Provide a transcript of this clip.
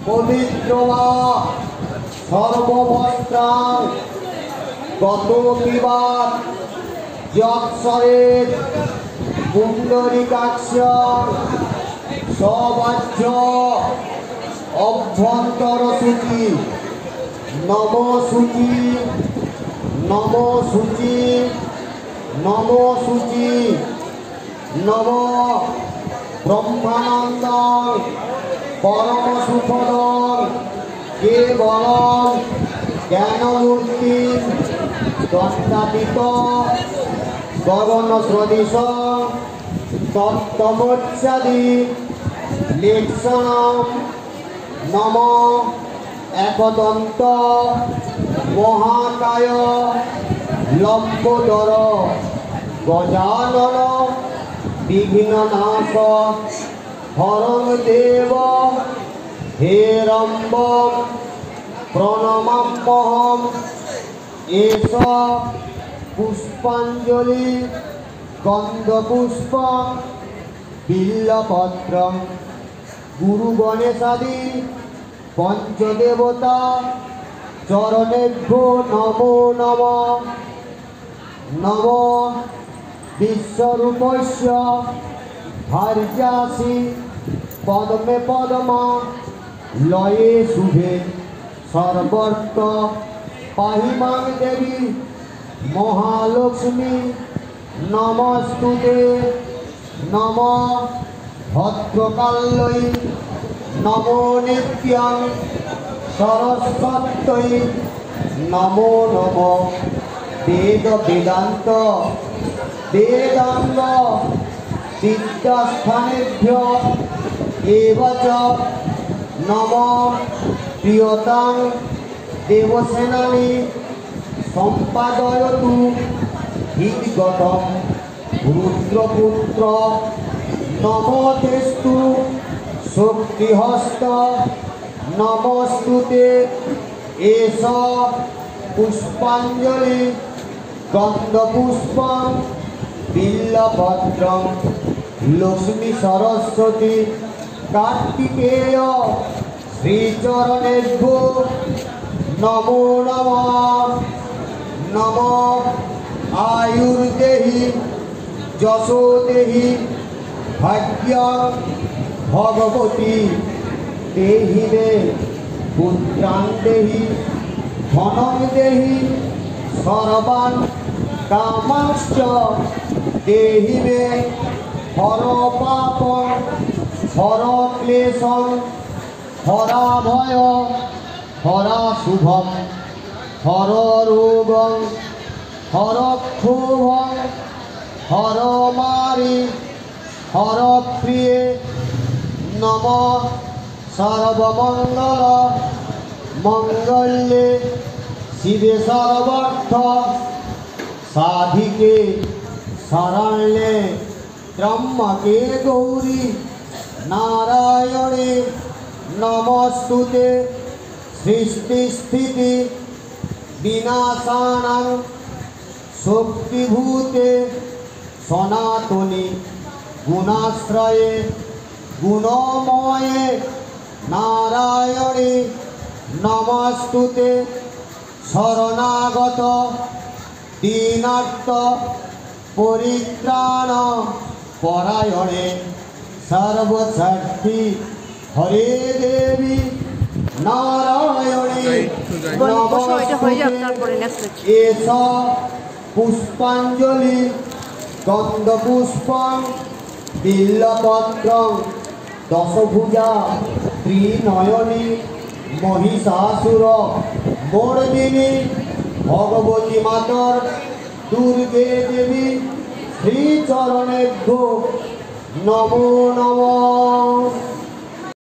পবিত্র বা সর্বভস্ত্রাং গত বিবাদ যৎসরের পুণ্ডরিকাক্ষ সবাহ্য অভ্যন্তর সূচি নম সূচি নম সূচি নম সূচি নম ব্রহ্মানন্দ পরম সুখদং কেবলং জ্ঞানমূর্তি দণ্ডাতীত গগন সদৃশ তত্ত্বমোচ্ছাদি লেক্ষণম নম একদন্ত মহাকায় লম্বোদর গজানন বিঘ্ননাশ হরং দেব হেরম্বম প্রণমাম্যহম এষ পুষ্পাঞ্জলি গন্ধপুষ্প বিল্লপত্র গুরু গণেশাদি পঞ্চদেবতা চরণেভ্যো নমো নম নম বিশ্বরূপস্য ভার্যাসি পদ্মে পদ্মা লয়ে শুভে সর্বর্ত পাহিমাং দেবী মহালক্ষ্মী নমস্তুতে নম ভদ্রকাল্যই নমো নিত্যং সরস্বত্যৈ নমো নম বেদ বেদান্ত বেদাঙ্গ বিদ্যাস্থানেভ্যো এব চ নম প্রিয়তাং দেবসেনানি সম্পাদয়তু হৃদ্গতম রুদ্রপুত্র নমোতেস্তু শক্তিহস্ত নমস্তুতে এষ পুষ্পাঞ্জলি গন্ধপুষ্পং বিল্লপত্রং লক্ষ্মী সরস্বতী কার্তিকেয় শ্রীচরণেভ্যো নমো নমঃ নম আয়ুর্দেহি যশো দেহি ভাগ্য ভগবতী দেহি রে পুত্রাং দেহি ধনং দেহি সর্বান কামাশ্চ দেহি রে হর পাপ হর ক্লেশং হরা ভয় হরা শুভম হর রোগং হর ক্ষোভং হর মারি হর প্রিয়ে নম সর্বমঙ্গল মঙ্গলে শিবে সর্বার্থ সাধিকে শরণ্যে ত্র্যম্বকে গৌরী নারায়ণে নমস্তুতে সৃষ্টি স্থিতি বিনাশানাং শক্তিভূতে সনাতনী গুণাশ্রয়ে গুণময়ে নারায়ণে নমস্তুতে শরণাগত দীনার্ত পরিত্রাণ পরায়ণে সর্বশক্তি হরে দেবী নারায়ণে নমস্তুতে এষ পুষ্পাঞ্জলি গন্ধপুষ্পং বিল্লপত্রং দশভুজা ত্রিনয়নী মহিষাসুর মর্দিনী ভগবতী মাতর দুর্গে দেবী শ্রীচরণেভ্যো নমো নমঃ।